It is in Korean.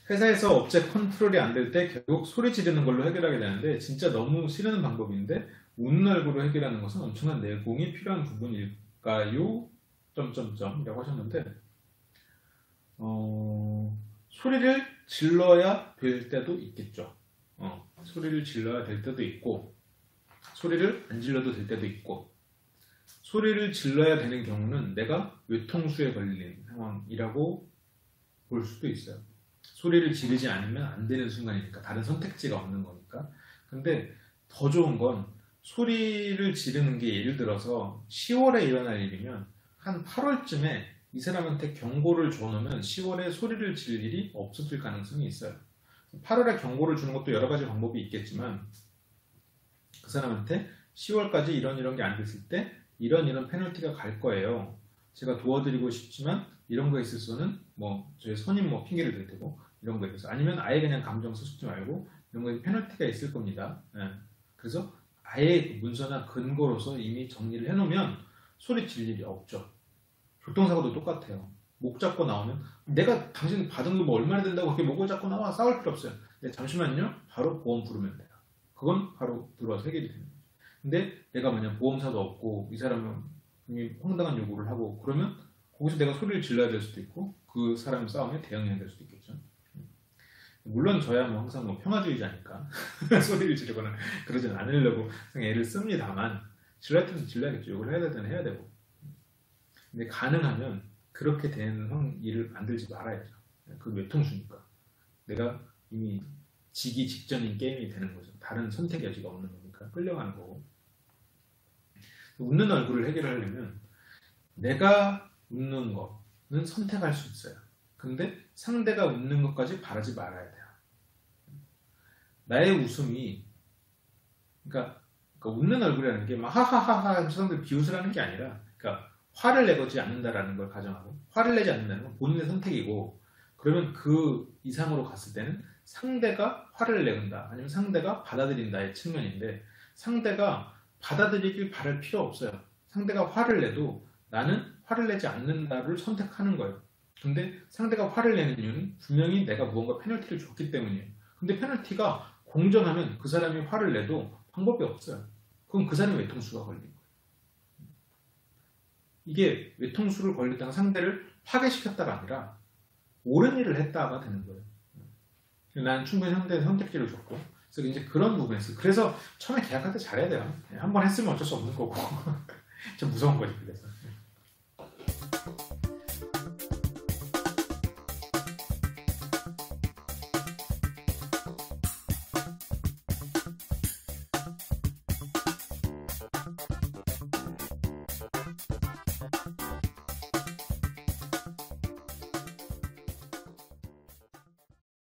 회사에서 업체 컨트롤이 안 될 때 결국 소리 지르는 걸로 해결하게 되는데 진짜 너무 싫은 방법인데 웃는 얼굴로 해결하는 것은 엄청난 내공이 필요한 부분일까요? 점점점이라고 하셨는데 소리를 질러야 될 때도 있겠죠. 소리를 질러야 될 때도 있고 소리를 안 질러도 될 때도 있고 소리를 질러야 되는 경우는 내가 외통수에 걸린 상황이라고 볼 수도 있어요. 소리를 지르지 않으면 안 되는 순간이니까 다른 선택지가 없는 거니까. 근데 더 좋은 건 소리를 지르는 게 예를 들어서 10월에 일어날 일이면 한 8월쯤에 이 사람한테 경고를 줘놓으면 10월에 소리를 지를 일이 없어질 가능성이 있어요. 8월에 경고를 주는 것도 여러 가지 방법이 있겠지만 그 사람한테 10월까지 이런 게 안 됐을 때 이런 페널티가 갈 거예요. 제가 도와드리고 싶지만 이런 거에 있어서는 뭐 저희 선임 뭐 핑계를 댈 테고 이런 거에 대해서 아니면 아예 그냥 감정 쏟지 말고 이런 거에 페널티가 있을 겁니다. 예. 그래서 아예 문서나 근거로서 이미 정리를 해놓으면 소리 질 일이 없죠. 교통사고도 똑같아요. 목 잡고 나오면 내가 당신 받은 거 뭐 얼마나 된다고 그렇게 목을 잡고 나와 싸울 필요 없어요. 근데 잠시만요. 바로 보험 부르면 돼요. 그건 바로 들어와서 해결이 됩니다. 근데 내가 만약 보험사도 없고 이 사람은 분명히 황당한 요구를 하고 그러면 거기서 내가 소리를 질러야 될 수도 있고 그 사람 싸움에 대응해야 될 수도 있겠죠. 물론 저야 뭐 항상 뭐 평화주의자니까 소리를 지르거나 그러진 않으려고 애를 씁니다만 질러야 때는 질러야겠죠. 욕을 해야 될 때는 해야 되고. 근데 가능하면 그렇게 되는 일을 만들지 말아야죠. 그 외통수니까. 내가 이미 지기 직전인 게임이 되는 거죠. 다른 선택 여지가 없는 거니까 끌려가는 거고. 웃는 얼굴을 해결하려면 내가 웃는 거는 선택할 수 있어요. 근데 상대가 웃는 것까지 바라지 말아야 돼요. 나의 웃음이 그러니까 웃는 얼굴이라는 게 막 하하하하 하면서 사람들 비웃을 하는 게 아니라 그러니까 화를 내지 않는다라는 걸 가정하고 화를 내지 않는다는 건 본인의 선택이고 그러면 그 이상으로 갔을 때는 상대가 화를 내는다 아니면 상대가 받아들인다의 측면인데 상대가 받아들이길 바랄 필요 없어요. 상대가 화를 내도 나는 화를 내지 않는다를 선택하는 거예요. 근데 상대가 화를 내는 이유는 분명히 내가 무언가 페널티를 줬기 때문이에요. 근데 페널티가 공정하면 그 사람이 화를 내도 방법이 없어요. 그럼 그 사람이 외통수가 걸린 거예요. 이게 외통수를 걸렸다가 상대를 파괴시켰다가 아니라 옳은 일을 했다가 되는 거예요. 나는 충분히 상대의 선택지를 줬고 그래서 이제 그런 부분에서 그래서 처음에 계약할 때 잘해야 돼요. 한 번 했으면 어쩔 수 없는 거고 좀 무서운 거지 그래서